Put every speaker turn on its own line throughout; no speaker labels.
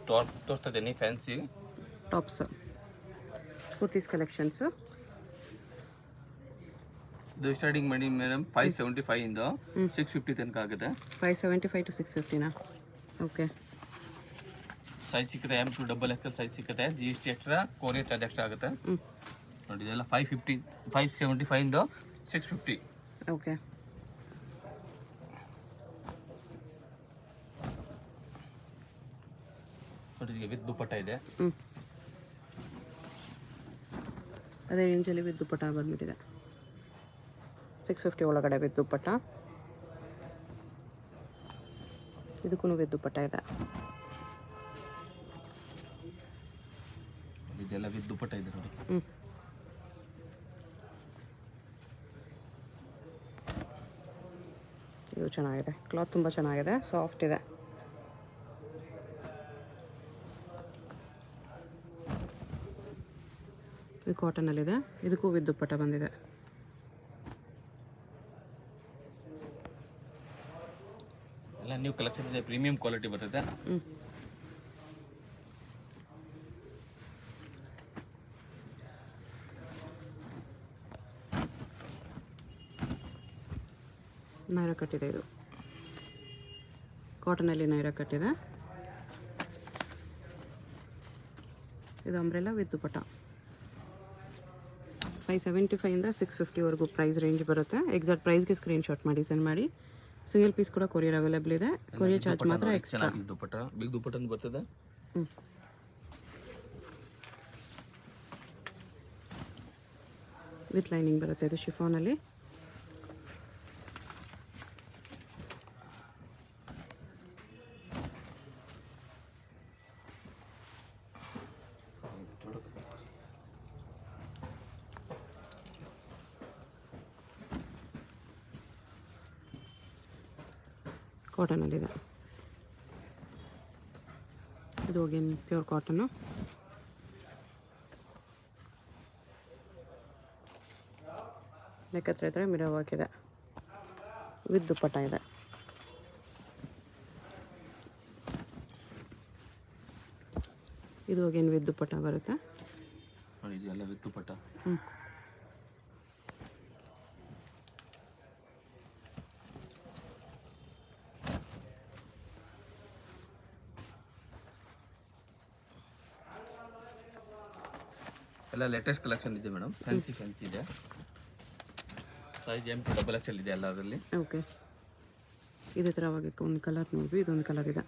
Top ತೋರಿಸ್ತಾ ಇದ್ದೀನಿ fancy
tops kurtis collections.
ಇದು ಸ್ಟಾರ್ಟಿಂಗ್ ಮಾಡಿ ಮೇಡಮ್ 575 ಇಂದ 650 ತನಕ ಆಗುತ್ತೆ.
575 to 650ನಾ? ಓಕೆ.
ಸೈಜ್ ಸಿಕ್ಕುತ್ತೆ, M2 ಡಬಲ್ XL ಸೈಜ್ ಸಿಕ್ಕುತ್ತೆ. GST extra, courier charge extra ಆಗುತ್ತೆ. ನೋಡಿ ಇದೆಲ್ಲ 575 ಇಂದ 650.
ಓಕೆ.
ನೋಡಿ ಇದಕ್ಕೆ ವಿತ್ ದುಪ್ಪಟ್ಟ ಇದೆ.
ಅದೇ ರೇಂಜಲ್ಲಿ ವಿತ್ ದುಪ್ಪಟ್ಟ ಬಂದ್ಬಿಟ್ಟಿದೆ. 650 ಒಳಗಡೆ ವಿತ್ ದುಪ್ಪಟ್ಟ. ಇದಕ್ಕೂ ವಿತ್ ದುಪ್ಪಟ್ಟ ಇದೆ.
ಇದೆಲ್ಲ ವಿತ್ ದುಪ್ಪಟ್ಟ ಇದೆ ನೋಡಿ.
ಇದು ಚೆನ್ನಾಗಿದೆ, ಕ್ಲಾತ್ ತುಂಬ ಚೆನ್ನಾಗಿದೆ, ಸಾಫ್ಟ್ ಇದೆ. ಇದು ಕಾಟನಲ್ಲಿದೆ, ಇದಕ್ಕೂ ವಿತ್ ದುಪ್ಪಟ್ಟ ಬಂದಿದೆ.
ಎಲ್ಲ ನ್ಯೂ ಕಲೆಕ್ಷನ್ ಇದೆ, ಪ್ರೀಮಿಯಂ ಕ್ವಾಲಿಟಿ ಬರ್ತದೆ.
ನೈರಾ ಕಟ್ಟಿದೆ, ಇದು ಕಾಟನಲ್ಲಿ ನೈರಾ ಕಟ್ಟಿದೆ. ಇದು ಅಂಬ್ರೆಲಾ ವಿತ್ ದುಪ್ಪಟ್ಟ. 575 ಇಂದ 650ವರೆಗೂ ಪ್ರೈಸ್ ರೇಂಜ್ ಬರುತ್ತೆ. ಎಕ್ಸಾಕ್ಟ್ ಪ್ರೈಸ್ಗೆ ಸ್ಕ್ರೀನ್ಶಾಟ್ ಮಾಡಿ ಸೆಂಡ್ ಮಾಡಿ. ಸಿಂಗಲ್ ಪೀಸ್ ಕೂಡ ಕೊರಿಯರ್ ಅವೈಲೇಬಲ್ ಇದೆ. ಕೊರಿಯರ್ ಚಾರ್ಜ್ ಮಾತ್ರ ಎಕ್ಸ್ಟ್ರಾ.
ದುಪ್ಪಟ್ಟ ಬಿಗ್ ದುಪ್ಪಟ್ಟ ಬರ್ತದೆ.
ವಿತ್ ಲೈನಿಂಗ್ ಬರುತ್ತೆ. ಇದು ಶಿಫಾನಲ್ಲಿ. ಕಾಟನಲ್ಲಿದೆ. ಇದು ಹೋಗಿ ಪ್ಯೂರ್ ಕಾಟನ್ನು. ನೆಕ್ ಹತ್ರ ಇದ್ರೆ ಮಿರರ್ ವರ್ಕ್ ಇದೆ, ವಿತ್ ದುಪ್ಪಟ್ಟ ಇದೆ. ಇದು ಹೋಗಿ ವಿತ್ ದುಪ್ಪಟ್ಟ ಬರುತ್ತೆ.
ನೋಡಿ ಇದೆಲ್ಲ ವಿತ್ ದುಪ್ಪಟ್ಟ. ಎಲ್ಲ ಲೇಟೆಸ್ಟ್ ಕಲೆಕ್ಷನ್ ಇದೆ ಮೇಡಮ್. ಫ್ಯಾನ್ಸಿ ಇದೆ. ಸೈಜ್ M2 ಡಬಲ್ XL ಇದೆ ಎಲ್ಲ ಅದರಲ್ಲಿ.
ಓಕೆ. ಇದೇ ಥರ ಅವಾಗ ಒಂದು ಕಲರ್ ನೋಡಿದ್ವಿ, ಇದೊಂದು ಕಲರ್ ಇದೆ.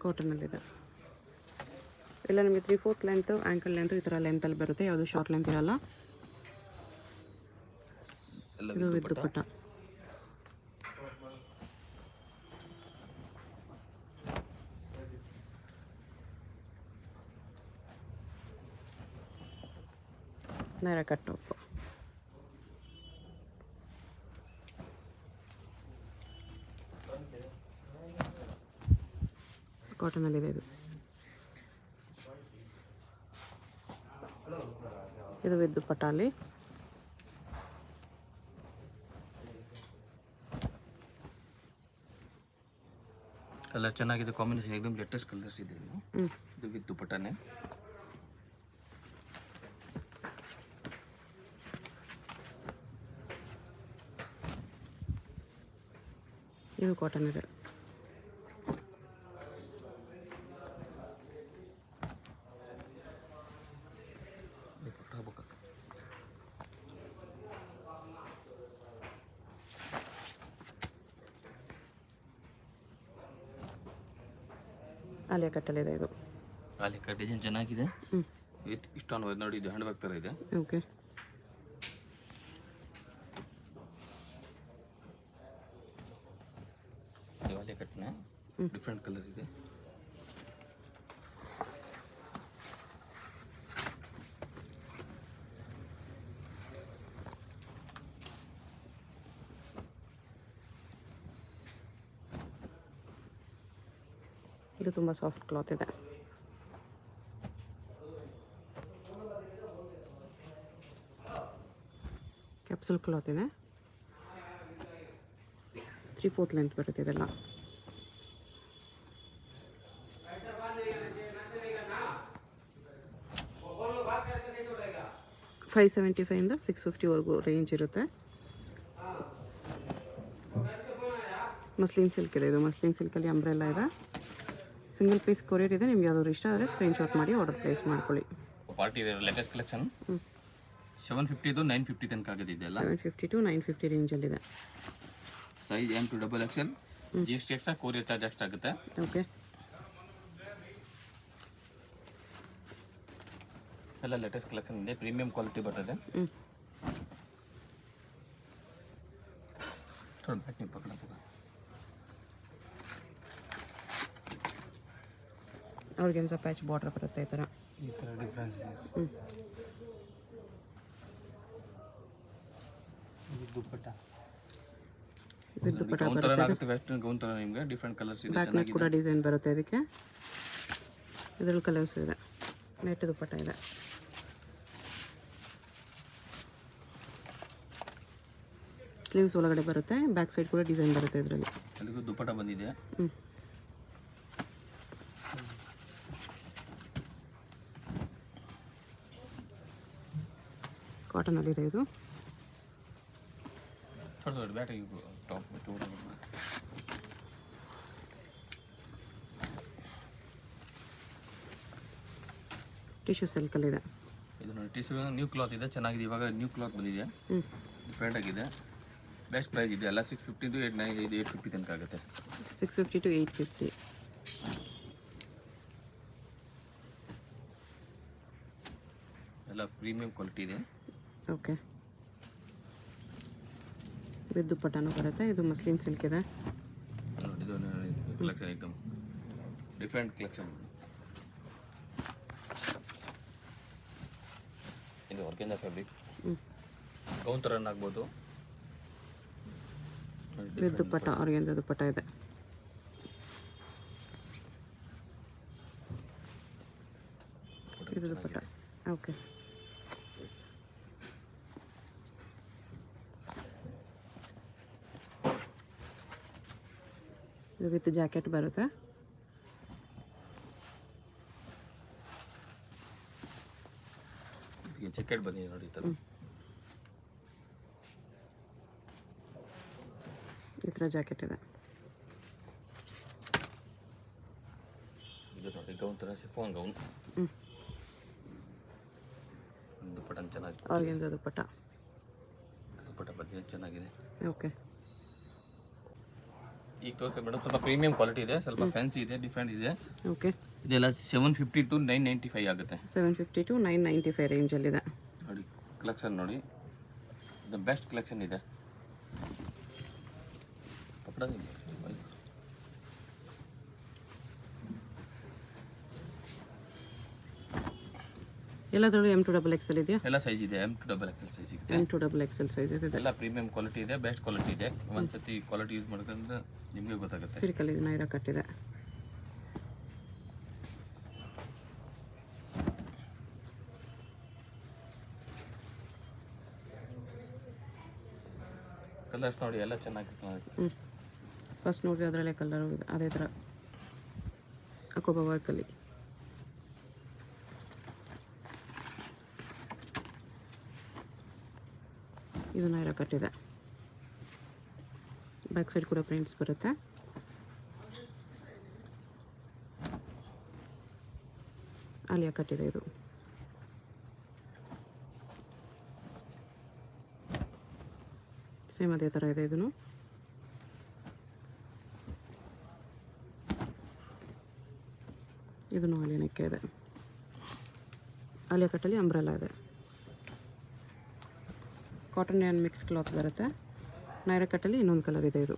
ಕಾಟನಲ್ಲಿದೆ. ಎಲ್ಲ ನಿಮಗೆ 3/4 ಲೆಂತ್, ಆ್ಯಂಕಲ್ ಲೆಂತ್ ಈ ಥರ ಲೆಂತಲ್ಲಿ ಬರುತ್ತೆ. ಯಾವುದು ಶಾರ್ಟ್ ಲೆಂತ್ ಇರಲ್ಲ. ಇದು with dupatta. Naira cut top. ಕಾಟನಲ್ಲಿದೆ ಇದು. ಇದು ವಿತ್ ದುಪ್ಪಟ್ಟ ಅಲ್ಲಿ.
ಕಲರ್ ಚೆನ್ನಾಗಿದೆ, ಕಾಂಬಿನೇಷನ್ एकदम ಲೇಟೆಸ್ಟ್ ಕಲರ್ಸ್ ಇದೆ. ಇದು ವಿತ್ ದುಪ್ಪಟ್ಟನೆ.
ಇದು ಕಾಟನ್ ಇದೆ. ಆಲಿಯಾ ಕಟ್ಟಲ್ಲಿದೆ ಇದು.
ಆಲಿಯಾ ಕಟ್ ಡಿಸೈನ್ ಚೆನ್ನಾಗಿದೆ. ವಿತ್ ಇಷ್ಟೊಂದು ನೋಡಿ, ಇದು ಹ್ಯಾಂಡ್ ವರ್ಕ್ ಥರ ಇದೆ.
ಓಕೆ.
ಆಲಿಯಾ ಕಟ್ನ ಡಿಫ್ರೆಂಟ್ ಕಲರ್ ಇದೆ.
ಇದು ತುಂಬ ಸಾಫ್ಟ್ ಕ್ಲಾತ್ ಇದೆ. ಕ್ಯಾಪ್ಸೂಲ್ ಕ್ಲಾತ್ ಇದೆ. 3/4 ಲೆಂತ್ ಬರುತ್ತೆ ಇದೆಲ್ಲ. $575 ಇಂದ $650 ರೇಂಜ್ ಇರುತ್ತೆ. ಮಸ್ಲಿನ್ ಸಿಲ್ಕ್ ಇದೆ ಇದು. ಮಸ್ಲಿನ್ ಸಿಲ್ಕಲ್ಲಿ ಅಂಬ್ರೆಲ್ಲ ಇದೆ. ಸಿಂಗಲ್ ಪೀಸ್ ಕೊರಿಯರ್ ಇದೆ. ನಿಮ್ಗೆ ಯಾವ್ದಾದ್ರು ಇಷ್ಟ ಆದರೆ ಸ್ಕ್ರೀನ್ಶಾಟ್ ಮಾಡಿ ಆರ್ಡರ್ ಪ್ಲೇಸ್ ಮಾಡ್ಕೊಳ್ಳಿ.
Party wear latest collection 750 to 950 ತನಕ ಆಗಿದೆ ಇದೆಲ್ಲ.
750 to 950 ರೇಂಜಲ್ಲಿದೆ.
Size M to XXL. GST extra, courier charge extra ಆಗುತ್ತೆ.
ಓಕೆ.
ಎಲ್ಲ ಲೇಟೆಸ್ಟ್ ಕಲೆಕ್ಷನ್ ಇದೆ. ಪ್ರೀಮಿಯಂ ಕ್ವಾಲಿಟಿ ಬರ್ತದೆ. ಥೋड़ा बैठने पकड़ा होगा.
ಆರ್ಗೆನ್ಸಾ ಪ್ಯಾಚ್ ಬಾರ್ಡರ್ ಬರುತ್ತೆ ಈ ಥರ.
ಡಿಫ್ರೆನ್ಸ್ ದುಪ್ಪಟ್ಟ
ವಿತ್ ದುಪ್ಪಟ್ಟ
ಒಂಥರ
ಬರುತ್ತೆ.
ಆಗುತ್ತೆ. ವೆಸ್ಟರ್ನ್ ಗೌನ್ ಥರ ನಿಮಗೆ ಡಿಫ್ರೆಂಟ್ ಕಲರ್ಸ್ ಇದೆ.
ಬ್ಯಾಕ್ ನೆಕ್ ಕೂಡ ಡಿಸೈನ್ ಬರುತ್ತೆ ಇದಕ್ಕೆ. ಇದರಲ್ಲಿ ಕಲರ್ಸ್ ಇದೆ. ನೆಟ್ ದುಪ್ಪಟ್ಟ ಇದೆ. ಸ್ಲೀವ್ಸ್ ಒಳಗಡೆ ಬರುತ್ತೆ. ಬ್ಯಾಕ್ ಸೈಡ್ ಕೂಡ ಡಿಸೈನ್ ಬರುತ್ತೆ ಇದರಲ್ಲಿ.
ಅದಕ್ಕೂ ದುಪ್ಪಟ್ಟ ಬಂದಿದೆ.
ಕಾಟನಲ್ಲಿದೆ ಇದು.
ಥೋड़ा बैठ टॉप थोड़ा
ಟಿಶ್ಯೂ ಸಿಲ್ಕಲ್ಲಿದೆ.
ಇದು ನೋಡಿ ಟಿಶ್ಯೂ ನ್ಯೂ ಕ್ಲಾತ್ ಇದೆ. ಚೆನ್ನಾಗಿದೆ. ಇವಾಗ ನ್ಯೂ ಕ್ಲಾತ್ ಬಂದಿದೆ. ಡಿಫ್ರೆಂಟ್ ಆಗಿದೆ. ಬೆಸ್ಟ್ ಪ್ರೈಸ್ ಇದೆ. ಎಲ್ಲ 650 to 850 ತನಕ ಆಗುತ್ತೆ.
650 to 850.
ಎಲ್ಲ ಪ್ರೀಮಿಯಂ ಕ್ವಾಲಿಟಿ ಇದೆ.
ಓಕೆ. ವಿತ್ ದುಪ್ಪಟ್ಟನೂ ಬರುತ್ತೆ. ಇದು ಮಸ್ಲಿನ್ ಸಿಲ್ಕ್ ಇದೆ.
ನೋಡಿ ಇದು ಕಲೆಕ್ಷನ್ ಐಟಮ್ ಡಿಫ್ರೆಂಟ್ ಕಲೆಕ್ಷನ್. ಇದು ಆರ್ಗೆನ್ಸಾ ಫ್ಯಾಬ್ರಿಕ್ ಗೌನ್ ಥರ ಆಗ್ಬೋದು.
ವಿತ್ ದುಪ್ಪಟ್ಟ ಆರ್ಗೆನ್ಸಾ ದುಪ್ಪಟ್ಟ ಇದೆ. ಇದು ದುಪ್ಪಟ್ಟ. ಓಕೆ. ಇದು ವಿತ್ ಜಾಕೆಟ್ ಬರುತ್ತೆ.
ಇದಕ್ಕೆ ಜಾಕೆಟ್ ಬಂದಿದೆ ನೋಡಿ ಈ ಥರ.
ಈ ಥರ ಜಾಕೆಟ್ ಇದೆ.
ಇದು ನೋಡಿ ಗೌನ್ ಥರ ಶಿಫಾನ್ ಗೌನ್. ದುಪ್ಪಟ್ಟ ಚೆನ್ನಾಗಿದೆ.
ಆರ್ಗೆನ್ಸಾ ದುಪ್ಪಟ್ಟ.
ದುಪ್ಪಟ್ಟ ಬಂದಿದೆ ಚೆನ್ನಾಗಿದೆ.
ಓಕೆ.
ಈಗ ತೋರಿಸಿ ಮೇಡಮ್ ಸ್ವಲ್ಪ ಪ್ರೀಮಿಯಂ ಕ್ವಾಲಿಟಿ ಇದೆ. ಸ್ವಲ್ಪ ಫ್ಯಾನ್ಸಿ ಇದೆ. ಡಿಫ್ರೆಂಟ್ ಇದೆ.
ಓಕೆ.
ಇದೆಲ್ಲ 750 to 995 ಆಗುತ್ತೆ.
750 to 995 ರೇಂಜಲ್ಲಿದೆ.
ನೋಡಿ ಕಲೆಕ್ಷನ್ ನೋಡಿ. ಇದು ಬೆಸ್ಟ್ ಕಲೆಕ್ಷನ್ ಇದೆ.
ಎಲ್ಲದರಲ್ಲೂ M to XXL ಇದೆಯಾ?
ಎಲ್ಲ ಸೈಜ್ ಇದೆ. M to XXL ಸೈಜ್ ಸಿಗುತ್ತೆ.
M to XXL ಸೈಜ್ ಇದೆ.
ಎಲ್ಲ ಪ್ರೀಮಿಯಂ ಕ್ವಾಲಿಟಿ ಇದೆ. ಬೆಸ್ಟ್ ಕ್ವಾಲಿಟಿ ಇದೆ. ಒಂದ್ಸತಿ ಕ್ವಾಲಿಟಿ ಯೂಸ್ ಮಾಡ್ಕೊಂಡ್ರೆ ನಿಮಗೆ ಗೊತ್ತಾಗುತ್ತೆ.
ಸಿಲ್ಕಲ್ಲಿ ನೈರಾ ಕಟ್ಟಿದೆ.
ಕಲರ್ಸ್ ನೋಡಿ ಎಲ್ಲ ಚೆನ್ನಾಗಿತ್ತು.
ಫಸ್ಟ್ ನೋಡಿದ್ರೆ ಅದರಲ್ಲೇ ಕಲರು ಅದೇ ಥರ ಅಕೋಬಾ ವರ್ಕಲ್ಲಿ. ಇದು ನೈರಾ ಕಟ್ಟಿದೆ. ಬ್ಯಾಕ್ ಸೈಡ್ ಕೂಡ ಪ್ರಿಂಟ್ಸ್ ಬರುತ್ತೆ. ಆಲಿಯಾ ಕಟ್ಟಿದೆ ಇದು. ಸೇಮ್ ಅದೇ ಥರ ಇದೆ ಇದನ್ನು. ಇದನ್ನು ಆಲಿಯಾ ನೆಕ್ ಇದೆ. ಆಲಿಯಾ ಕಟ್ಟಲ್ಲಿ ಅಂಬ್ರೆಲಾ ಇದೆ. ಕಾಟನ್ ಆ್ಯಂಡ್ ಮಿಕ್ಸ್ ಕ್ಲಾತ್ ಬರುತ್ತೆ. ನೈರಾ ಕಟ್ಟಲ್ಲಿ ಇನ್ನೊಂದು ಕಲರ್ ಇದೆ ಇದು.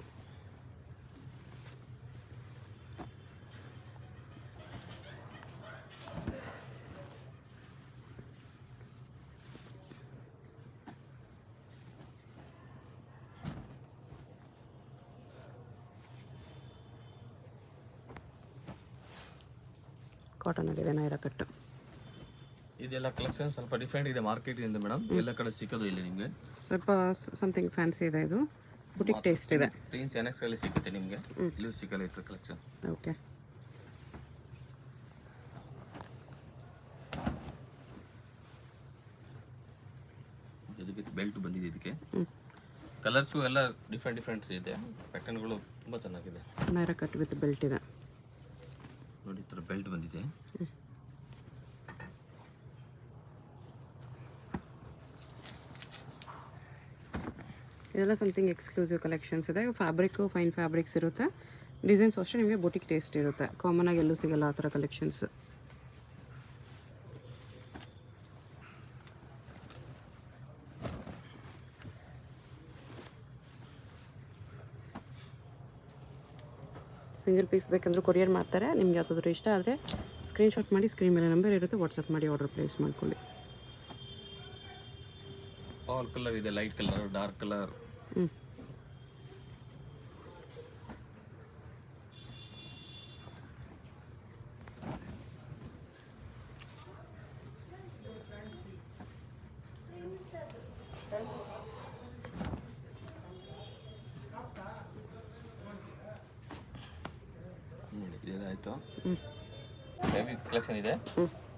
ಕಾಟನಲ್ಲಿದೆ ನೈರಾ ಕಟ್ಟು.
ಇದೆಲ್ಲ ಕಲೆಕ್ಷನ್ ಸ್ವಲ್ಪ ಡಿಫ್ರೆಂಟ್ ಇದೆ ಮಾರ್ಕೆಟಿಂದ ಮೇಡಮ್. ಎಲ್ಲ ಕಡೆ ಸಿಕ್ಕೋದು ಇಲ್ಲ ನಿಮಗೆ.
ಸ್ವಲ್ಪ ಸಮಥಿಂಗ್ ಫ್ಯಾನ್ಸಿ ಇದೆ ಇದು. ಬುಟಿಕ್ ಟೇಸ್ಟ್ ಇದೆ.
ಪ್ರಿನ್ಸ್ NX ಅಲ್ಲಿ ಸಿಗುತ್ತೆ ನಿಮಗೆ, ಇಲ್ಲೂ ಸಿಗಲ್ಲ ಇತ್ತು ಕಲೆಕ್ಷನ್.
ಓಕೆ,
ಇದಕ್ಕೆ ಬೆಲ್ಟ್ ಬಂದಿದೆ. ಇದಕ್ಕೆ ಕಲರ್ಸು ಎಲ್ಲ ಡಿಫ್ರೆಂಟ್ ಇದೆ. ಪ್ಯಾಟರ್ನ್ಗಳು ತುಂಬ ಚೆನ್ನಾಗಿದೆ.
ನೈರಾ ಕಟ್ ವಿತ್ ಬೆಲ್ಟ್ ಇದೆ
ನೋಡಿ, ಈ ಥರ ಬೆಲ್ಟ್ ಬಂದಿದೆ.
ಇದೆಲ್ಲ ಸಮಥಿಂಗ್ ಎಕ್ಸ್ಕ್ಲೂಸಿವ್ ಕಲೆಕ್ಷನ್ಸ್ ಇದೆ. ಫ್ಯಾಬ್ರಿಕ್ಕು ಫೈನ್ ಫ್ಯಾಬ್ರಿಕ್ಸ್ ಇರುತ್ತೆ. ಡಿಸೈನ್ಸ್ ಅಷ್ಟೇ ನಿಮಗೆ ಬುಟಿಕ್ ಟೇಸ್ಟ್ ಇರುತ್ತೆ. ಕಾಮನ್ ಆಗಿ ಎಲ್ಲೂ ಸಿಗಲ್ಲ ಆ ಥರ ಕಲೆಕ್ಷನ್ಸ್. ಸಿಂಗಲ್ ಪೀಸ್ ಬೇಕಂದ್ರೆ ಕೊರಿಯರ್ ಮಾಡ್ತಾರೆ. ನಿಮ್ಗೆ ಯಾವ್ದಾದ್ರು ಇಷ್ಟ ಆದರೆ ಸ್ಕ್ರೀನ್ಶಾಟ್ ಮಾಡಿ, ಸ್ಕ್ರೀನ್ ಮೇಲೆ ನಂಬರ್ ಇರುತ್ತೆ, ವಾಟ್ಸಪ್ ಮಾಡಿ ಆರ್ಡರ್ ಪ್ಲೇಸ್ ಮಾಡ್ಕೊಳ್ಳಿ.
ಆಲ್ ಕಲರ್ ಇದೆ, ಲೈಟ್ ಕಲರ್, ಡಾರ್ಕ್ ಕಲರ್. ನೋಡಿ, ಇದಾಯಿತು. ಹೆವಿ ಕಲೆಕ್ಷನ್ ಇದೆ.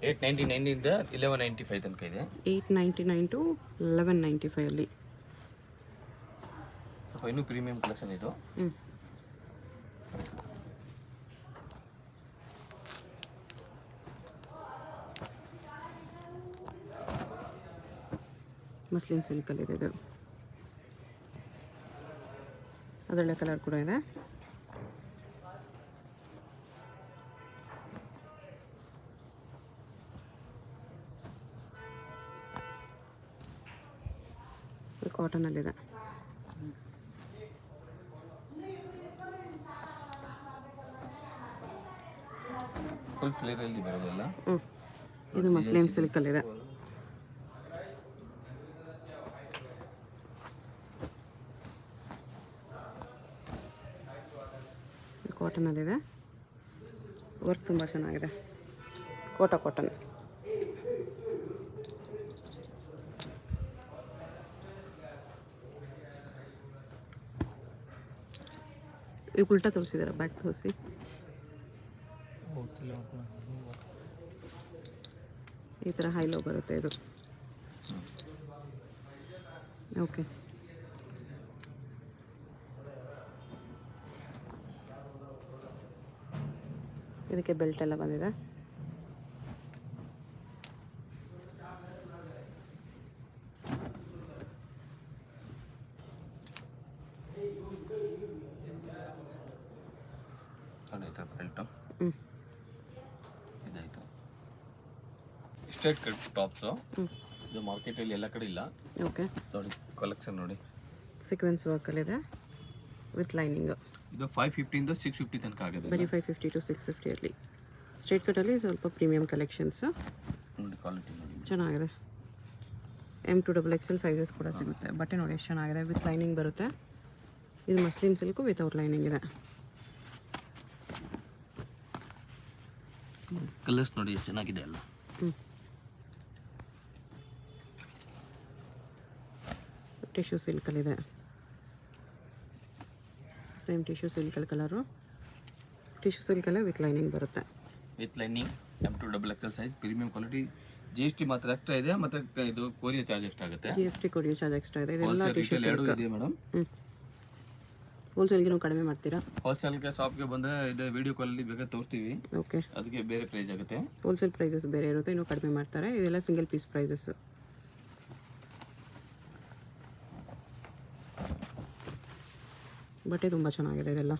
899 ಇಂದ 1195 ತನಕ ಇದೆ.
899 ಟು 1195 ಅಲ್ಲಿ
ಇನ್ನೂ ಪ್ರೀಮಿಯಂ ಕಲೆಕ್ಷನ್ ಇದು.
ಮಸ್ಲಿನ್ ಸಿಲ್ಕಲ್ಲಿ ಇದೆ ಇದು. ಅದರಲ್ಲೇ ಕಲರ್ ಕೂಡ ಇದೆ. ಕಾಟನಲ್ಲಿದೆ.
ಫುಲ್ ಫ್ಲೇರಲ್ಲಿ ಬರೋದಲ್ಲ.
ಇದು ಮಸ್ಲಿನ್ ಸಿಲ್ಕಲ್ಲಿದೆ. ಕಾಟನಲ್ಲಿದೆ. ವರ್ಕ್ ತುಂಬ ಚೆನ್ನಾಗಿದೆ. ಕಾಟನ್. ಈಗ ಉಲ್ಟಾ ತೋರಿಸಿದಾರೆ, ಬ್ಯಾಕ್ ತೋರಿಸಿ. ಈ ಥರ ಹೈ ಲೋ ಬರುತ್ತೆ ಇದು. ಓಕೆ, ಇದಕ್ಕೆ ಬೆಲ್ಟ್ ಎಲ್ಲ ಬಂದಿದೆ.
ಬೆಲ್ಟು ಇದಾಯಿತು. Straight cut tops. ಇದು ಮಾರ್ಕೆಟಲ್ಲಿ ಎಲ್ಲ ಕಡೆ ಇಲ್ಲ.
ಓಕೆ,
ನೋಡಿ ಕಲೆಕ್ಷನ್ ನೋಡಿ.
ಸೀಕ್ವೆನ್ಸ್ ವರ್ಕಲ್ಲಿದೆ ವಿತ್ ಲೈನಿಂಗ್.
ಇದು 550 ಇಂದ 650 ತನಕ ಆಗಿದೆ.
ಬರೀ 550 ಟು 650 ಅಲ್ಲಿ. ಸ್ಟ್ರೇಟ್ ಕಟ್ಟಲ್ಲಿ ಸ್ವಲ್ಪ ಪ್ರೀಮಿಯಂ ಕಲೆಕ್ಷನ್ಸ್.
ನೋಡಿ ಕ್ವಾಲಿಟಿ ನೋಡಿ,
ಚೆನ್ನಾಗಿದೆ. M to XXL ಸೈಜಸ್ ಕೂಡ ಸಿಗುತ್ತೆ. ಬಟ್ಟೆ ನೋಡಿ ಎಷ್ಟು ಚೆನ್ನಾಗಿದೆ, ವಿತ್ ಲೈನಿಂಗ್ ಬರುತ್ತೆ. ಇದು ಮಸ್ಲಿನ್ ಸಿಲ್ಕು ವಿತೌಟ್ ಲೈನಿಂಗ್ ಇದೆ.
ಕಲರ್ಸ್ ನೋಡಿ ಎಷ್ಟು ಚೆನ್ನಾಗಿದೆ ಅಲ್ಲ.
ಟಿಶ್ಯೂ ಸಿಲ್ಕಲ್ಲಿದೆ. ಸೇಮ್ ಟಿಶ್ಯೂ ಸಿಲ್ಕಲ್ ಕಲರು. ಟಿಶ್ಯೂ ಸಿಲ್ಕಲ್ಲೇ ವಿತ್ ಲೈನಿಂಗ್ ಬರುತ್ತೆ.
With lining M to XXL size, premium quality. GST ಮಾತ್ರ ಎಕ್ಸ್ಟ್ರಾ ಇದೆ, ಮತ್ತೆ ಇದು ಕೊರಿಯರ್ ಚಾರ್ಜ್ ಎಕ್ಸ್ಟ್ರಾ ಆಗುತ್ತೆ.
GST ಕೊರಿಯರ್ ಚಾರ್ಜ್ ಎಕ್ಸ್ಟ್ರಾ ಇದೆ. ಇದೆಲ್ಲ ಟಿಶ್ಯೂ
ಎರಡು ಇದೆ ಮೇಡಮ್.
ಹೋಲ್ಸೇಲ್ಗೆ ನೀವು ಕಡಿಮೆ ಮಾಡ್ತೀರಾ?
ಹೋಲ್ಸೇಲ್ಗೆ ಶಾಪ್ಗೆ ಬಂದರೆ ಇದು ವಿಡಿಯೋ ಕಾಲಲ್ಲಿ ಬೇಕಾದ್ರೆ ತೋರಿಸ್ತೀವಿ.
ಓಕೆ,
ಅದಕ್ಕೆ ಬೇರೆ ಪ್ರೈಸ್ ಆಗುತ್ತೆ.
ಹೋಲ್ಸೇಲ್ ಪ್ರೈಸಸ್ ಬೇರೆ ಇರುತ್ತೆ, ಇನ್ನೂ ಕಡಿಮೆ ಮಾಡ್ತಾರೆ. ಇದೆಲ್ಲ ಸಿಂಗಲ್ ಪೀಸ್ ಪ್ರೈಸಸ್. ಬಟ್ಟೆ ತುಂಬ ಚೆನ್ನಾಗಿದೆ. ಇದೆಲ್ಲ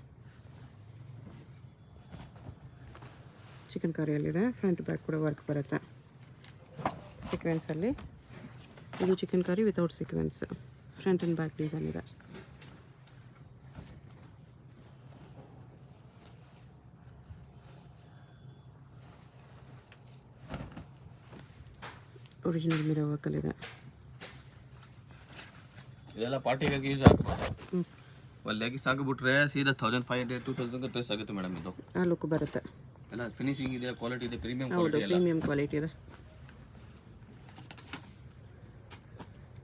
ಚಿಕನ್ ಕರಿಯಲ್ಲಿದೆ. ಫ್ರಂಟ್ ಬ್ಯಾಕ್ ಕೂಡ ವರ್ಕ್ ಬರುತ್ತೆ ಸೀಕ್ವೆನ್ಸಲ್ಲಿ. ಇದು chicken curry without sequence. Front and back design ಇದೆ. ಒರಿಜಿನಲ್ ಮಿರರ್ ವರ್ಕಲ್ಲಿದೆ.
ಇದೆಲ್ಲ ಪಾರ್ಟಿಗಾಗಿ ಯೂಸ್ ಆಗ್ಬೋದು. ಒಳ್ಳೆಯಾಗಿ ಸಾಕಿಬಿಟ್ರೆ ಸೀದಾ 1500 2000 ಡ್ರೆಸ್ ಆಗುತ್ತೆ ಮೇಡಮ್. ಇದು
ಆ ಲುಕ್ ಬರುತ್ತೆ.
ಎಲ್ಲ ಫಿನಿಶಿಂಗ್ ಇದೆ, ಕ್ವಾಲಿಟಿ ಇದೆ, ಪ್ರೀಮಿಯಂ
ಹೌದು,
ಕ್ವಾಲಿಟಿ.
ಪ್ರೀಮಿಯಂ ಕ್ವಾಲಿಟಿ ಇದೆ.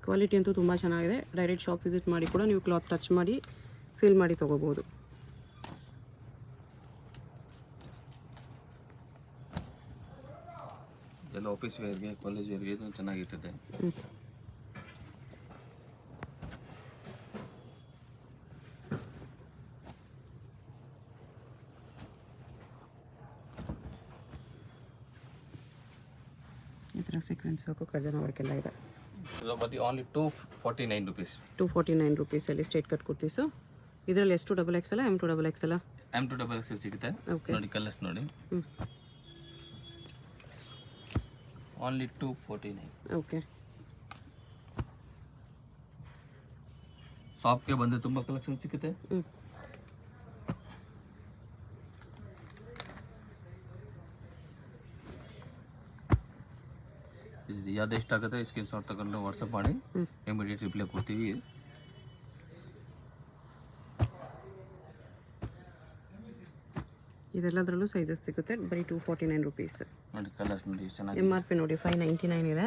ಕ್ವಾಲಿಟಿ ಅಂತೂ ತುಂಬ ಚೆನ್ನಾಗಿದೆ. ಡೈರೆಕ್ಟ್ ಶಾಪ್ ವಿಸಿಟ್ ಮಾಡಿ ಕೂಡ ನೀವು ಕ್ಲಾತ್ ಟಚ್ ಮಾಡಿ ಫೀಲ್ ಮಾಡಿ ತೊಗೋಬೋದು.
ಎಲ್ಲ ಆಫೀಸ್ ವೇರ್ಗೆ ಕಾಲೇಜ್ ವೇರ್ಗೆ ಇದು ಚೆನ್ನಾಗಿರ್ತದೆ.
ಈ ಥರ ಸೀಕ್ವೆನ್ಸ್ ವರ್ಕು ಕರ್ಜನ ವರ್ಕೆಲ್ಲ ಇದೆ.
ಬರೀ ಓನ್ಲಿ 249 rupees.
249 rupeesಲ್ಲಿ ಸ್ಟ್ರೇಟ್ ಕಟ್ ಕುರ್ತೀಸು. ಇದರಲ್ಲಿ ಎಷ್ಟು ಡಬಲ್ ಎಕ್ಸ್ ಅಲ್ಲ M2 ಡಬಲ್ ಎಕ್ಸ್ ಅಲ್ಲ?
M2 ಡಬಲ್ ಎಕ್ಸ್ ಸಿಗುತ್ತೆ. ನೋಡಿ ಕಲರ್ಸ್ ನೋಡಿ. ಓನ್ಲಿ 249.
ಓಕೆ.
ಶಾಪ್ಗೆ ಬಂದರೆ ತುಂಬ ಕಲೆಕ್ಷನ್ ಸಿಗುತ್ತೆ. ಯಾವ್ದು ಎಷ್ಟಾಗುತ್ತೆ ಸ್ಕ್ರೀನ್ ಶಾಟ್ ತಗೊಂಡು ವಾಟ್ಸಪ್ ಮಾಡಿ ಇಮಿಡಿಯೇಟ್ ರಿಪ್ಲೈ ಕೊಡ್ತೀವಿ.
ಇದೆಲ್ಲದರಲ್ಲೂ ಸೈಜಸ್ ಸಿಗುತ್ತೆ. ಬರೀ 249 rupees.
ನೋಡಿ ಕಲರ್ಸ್ ನೋಡಿ ಚೆನ್ನಾಗಿ.
MRP ನೋಡಿ 599 ಇದೆ.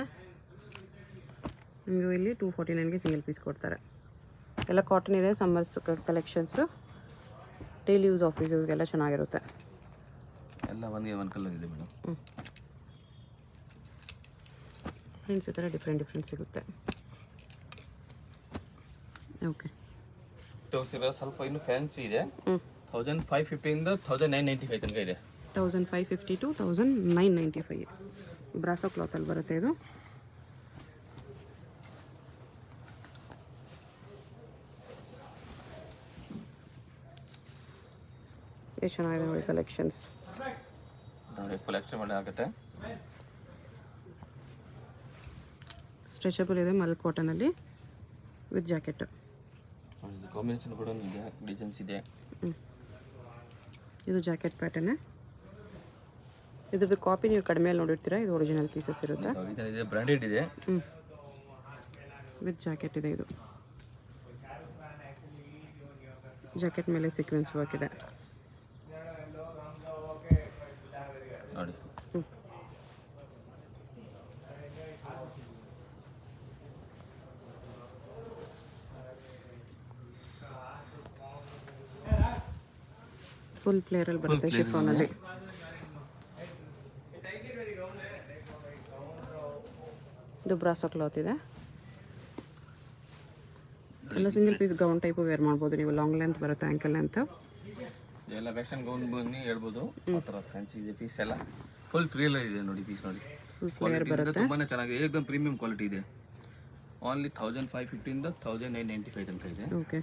ನಿಮಗೆ ಇಲ್ಲಿ 249ಗೆ ಸಿಂಗಲ್ ಪೀಸ್ ಕೊಡ್ತಾರೆ. ಎಲ್ಲ ಕಾಟನ್ ಇದೆ. Summers collections daily use office ಯೂಸ್ಗೆಲ್ಲ ಚೆನ್ನಾಗಿರುತ್ತೆ.
ಎಲ್ಲ ಒಂದು ಕಲರ್ ಇದೆ ಮೇಡಮ್.
ಪ್ರಿಂಟ್ಸ್ ಈ ಥರ ಡಿಫ್ರೆಂಟ್ ಸಿಗುತ್ತೆ. ಓಕೆ.
ತೋರಿಸಿರೋ ಸ್ವಲ್ಪ ಇನ್ನು ಫ್ಯಾನ್ಸಿ ಇದೆ. 1550 ಇಂದ 1995 ತನಕ ಇದೆ.
1550 to 1995 ಬ್ರಾಸೋ ಕ್ಲಾತಲ್ಲಿ ಬರುತ್ತೆ ಇದು. ಎಷ್ಟು ಚೆನ್ನಾಗಿದೆ ನೋಡಿ ಕಲೆಕ್ಷನ್ಸ್.
ನೋಡಿ ಫುಲ್ ಎಕ್ಸ್ಟ್ರಾ ಮಾಡಿ ಆಗುತ್ತೆ.
ಸ್ಟ್ರೆಚಬಲ್ ಇದೆ ಮಲ್ ಕಾಟನಲ್ಲಿ ವಿತ್ ಜಾಕೆಟ್.
ಕಾಂಬಿನೇಷನ್ ಕೂಡ ಇದೆ, ಡಿಸೈನ್ಸ್ ಇದೆ.
ಇದು ಜಾಕೆಟ್ ಪ್ಯಾಟರ್ನ್. ಇದ್ರದ್ದು ಕಾಪಿ ನೀವು ಕಡಿಮೆಯಲ್ಲಿ ನೋಡಿರ್ತೀರಾ. ಇದು ಒರಿಜಿನಲ್ ಪೀಸಸ್ ಇರುತ್ತೆ.
ಇದೆ ಬ್ರಾಂಡೆಡ್ ಇದೆ.
ವಿತ್ ಜಾಕೆಟ್ ಇದೆ. ಇದು ಜಾಕೆಟ್ ಮೇಲೆ ಸೀಕ್ವೆನ್ಸ್ ವರ್ಕ್ ಇದೆ
ನೋಡಿ.
ಫುಲ್ ಫ್ಲೇರಲ್ಲಿ ಬರುತ್ತೆ ಶಿಫಾನಲ್ಲಿ. ಇದು ಬ್ರಾಸೋ ಕ್ಲಾತ್ ಇದೆ. ಎಲ್ಲ single piece gown type wear ಮಾಡ್ಬೋದು ನೀವು. ಲಾಂಗ್ ಲೆಂತ್ ಬರುತ್ತೆ, ಆ್ಯಂಕಲ್ ಲೆಂತ್.
ಎಲ್ಲ ವೆಸ್ಟರ್ನ್ ಗೌನ್ ಬನ್ನಿ ಹೇಳ್ಬೋದು. ಆ ಥರ ಫ್ಯಾನ್ಸಿ ಇದೆ ಪೀಸ್. ಎಲ್ಲ ಫುಲ್ ಫ್ರೀಯಲ್ಲಿ ಇದೆ ನೋಡಿ ಪೀಸ್ ನೋಡಿ.
ಫುಲ್ ಫ್ಲೇರ್ ಬರುತ್ತೆ.
ತುಂಬಾ ಚೆನ್ನಾಗಿದೆ, ಏಕದಮ್ ಪ್ರೀಮಿಯಂ ಕ್ವಾಲಿಟಿ ಇದೆ. ಓನ್ಲಿ 1550 ಇಂದ 1995 ತನಕ ಇದೆ.
ಓಕೆ.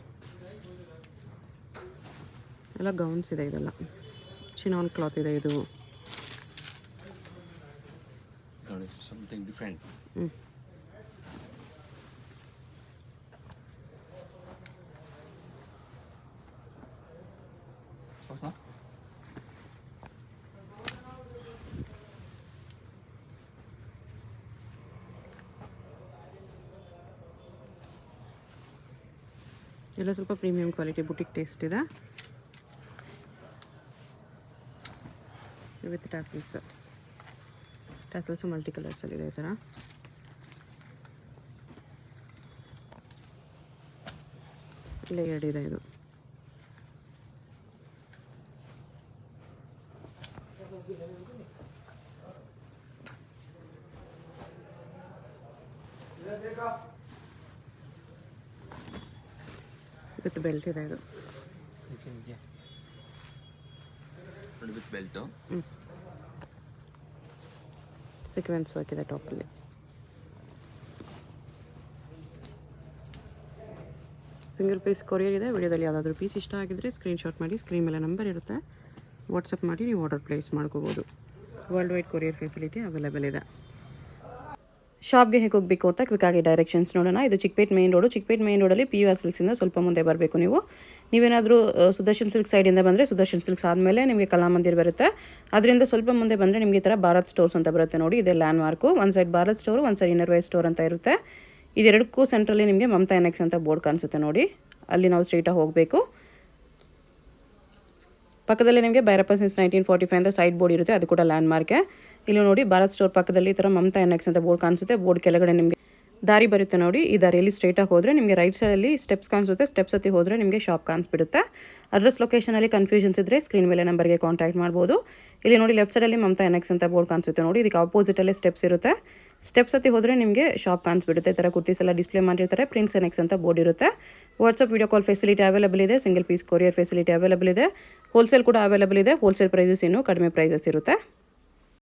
ಎಲ್ಲ ಗೌನ್ಸ್ ಇದೆ. ಇದೆಲ್ಲ ಚಿನಾನ್ ಕ್ಲಾತ್ ಇದೆ. ಇದು
ನೋಡಿ ಸಮಥಿಂಗ್ ಡಿಫ್ರೆಂಟ್.
ಎಲ್ಲ ಸ್ವಲ್ಪ ಪ್ರೀಮಿಯಂ ಕ್ವಾಲಿಟಿ ಬುಟಿಕ್ ಟೇಸ್ಟ್ ಇದೆ. ವಿತ್ ಟ್ಯಾಸಲ್ಸು ಮಲ್ಟಿ ಕಲರ್ಸಲ್ಲಿದೆ. ಈ ಥರ ಲೇಯರ್ಡ್ ಇದೆ. ಇದು ವಿತ್ ಬೆಲ್ಟ್ ಇದೆ. ಇದು
ವಿತ್ ಬೆಲ್ಟ್.
ಸೀಕ್ವೆನ್ಸ್ ವರ್ಕ್ ಇದೆ ಟಾಪಲ್ಲಿ. ಸಿಂಗಲ್ ಪೀಸ್ ಕೊರಿಯರ್ ಇದೆ. ವಿಡಿಯೋದಲ್ಲಿ ಯಾವುದಾದ್ರೂ ಪೀಸ್ ಇಷ್ಟ ಆಗಿದ್ರೆ ಸ್ಕ್ರೀನ್ಶಾಟ್ ಮಾಡಿ, ಸ್ಕ್ರೀನ್ ಮೇಲೆ ನಂಬರ್ ಇರುತ್ತೆ, ವಾಟ್ಸಪ್ ಮಾಡಿ ನೀವು ಆರ್ಡರ್ ಪ್ಲೇಸ್ ಮಾಡ್ಕೋಬೋದು. World wide courier facility available ಇದೆ. ಶಾಪ್ಗೆ ಹೇಗೆ ಹೋಗಬೇಕು ಅಂತ ಕ್ವಿಕ್ಕಾಗಿ ಡೈರೆಕ್ಷನ್ಸ್ ನೋಡೋಣ. ಇದು Chickpet main road. Chickpet main ರೋಡಲ್ಲಿ PVR ಸಿಲ್ಕ್ಸಿಂದ ಸ್ವಲ್ಪ ಮುಂದೆ ಬರಬೇಕು ನೀವು. ನೀವೇನಾದರೂ ಸುದರ್ಶನ್ ಸಿಲ್ಕ್ ಸೈಡಿಂದ ಬಂದರೆ ಸುದರ್ಶನ್ ಸಿಲ್ಕ್ಸ್ ಆದಮೇಲೆ ನಿಮಗೆ ಕಲಾಮಂದಿರ್ ಬರುತ್ತೆ. ಅದರಿಂದ ಸ್ವಲ್ಪ ಮುಂದೆ ಬಂದರೆ ನಿಮಗೆ ಈ ಥರ ಭಾರತ್ ಸ್ಟೋರ್ಸ್ ಅಂತ ಬರುತ್ತೆ ನೋಡಿ. ಇದೆ ಲ್ಯಾಂಡ್ ಮಾರ್ಕು. ಒಂದು ಸೈಡ್ ಭಾರತ್ ಸ್ಟೋರು, ಒಂದು ಸೈಡ್ ಇನ್ನರ್ ವೇರ್ ಸ್ಟೋರ್ ಅಂತ ಇರುತ್ತೆ. ಇದೆರಡಕ್ಕೂ ಸೆಂಟ್ರಲ್ಲಿ ನಿಮಗೆ ಮಮತಾ ಎನೆಕ್ಸ್ ಅಂತ ಬೋರ್ಡ್ ಕಾಣಿಸುತ್ತೆ ನೋಡಿ. ಅಲ್ಲಿ ನಾವು ಸ್ಟ್ರೈಟಾಗಿ ಹೋಗಬೇಕು. ಪಕ್ಕದಲ್ಲಿ ನಿಮಗೆ ಭೈರಪ್ಪ ಸಿನ್ಸ್ 1945 ಅಂತ ಸೈಡ್ ಬೋರ್ಡ್ ಇರುತ್ತೆ. ಅದು ಕೂಡ ಲ್ಯಾಂಡ್ ಮಾರ್ಕೆ. ಇಲ್ಲಿ ನೋಡಿ ಭಾರತ್ ಸ್ಟೋರ್ ಪಕ್ಕದಲ್ಲಿ ಈ ಥರ ಮಮತಾ ಎನೆಕ್ಸ್ ಅಂತ ಬೋರ್ಡ್ ಕಾಣಿಸುತ್ತೆ. ಬೋರ್ಡ್ ಕೆಳಗಡೆ ನಿಮಗೆ ದಾರಿ ಬರುತ್ತೆ ನೋಡಿ, ಈ ದಾರಿಯಲ್ಲಿ ಸ್ಟ್ರೈಟಾಗಿ ಹೋದರೆ ನಿಮಗೆ ರೈಟ್ ಸೈಡಲ್ಲಿ ಸ್ಟೆಪ್ಸ್ ಕಾಣಿಸುತ್ತೆ. ಸ್ಟೆಪ್ಸ್ ಹತ್ತಿ ಹೋದರೆ ನಿಮಗೆ ಶಾಪ್ ಕಾಣಿಸ್ಬಿಡುತ್ತೆ. ಅಡ್ರೆಸ್ ಲೊಕೇಶನಲ್ಲಿ ಕನ್ಫ್ಯೂಷನ್ಸ್ ಇದ್ದರೆ ಸ್ಕ್ರೀನ್ ಮೇಲೆ ನಂಬರ್ಗೆ ಕಾಂಟ್ಯಾಕ್ಟ್ ಮಾಡ್ಬೋದು. ಇಲ್ಲಿ ನೋಡಿ ಲೆಫ್ಟ್ ಸೈಡಲ್ಲಿ ಮಮತಾ ಎನೆಕ್ಸ್ ಅಂತ ಬೋರ್ಡ್ ಕಾಣಿಸುತ್ತೆ ನೋಡಿ, ಇದಕ್ಕೆ ಆಪೋಸಿಟಲ್ಲೇ ಸ್ಟೆಪ್ಸ್ ಇರುತ್ತೆ. ಸ್ಟೆಪ್ಸ್ ಹತ್ತಿ ಹೋದರೆ ನಿಮಗೆ ಶಾಪ್ ಕಾಣಿಸ್ಬಿಡುತ್ತೆ. ಈ ಥರ ಕುರ್ತೀಸ್ ಎಲ್ಲ ಡಿಸ್ಪ್ಲೇ ಮಾಡಿರ್ತಾರೆ. ಪ್ರಿನ್ಸ್ ಎನೆಕ್ಸ್ ಅಂತ ಬೋರ್ಡ್ ಇರುತ್ತೆ. WhatsApp video call facility available ಇದೆ. Single piece courier facility available ಇದೆ. ಹೋಲ್ಸೇಲ್ ಕೂಡ ಅವೈಲೇಬಲ್ ಇದೆ. ಹೋಲ್ಸೇಲ್ ಪ್ರೈಸಸ್ ಇನ್ನೂ ಕಡಿಮೆ ಪ್ರೈಸಸ್ ಇರುತ್ತೆ.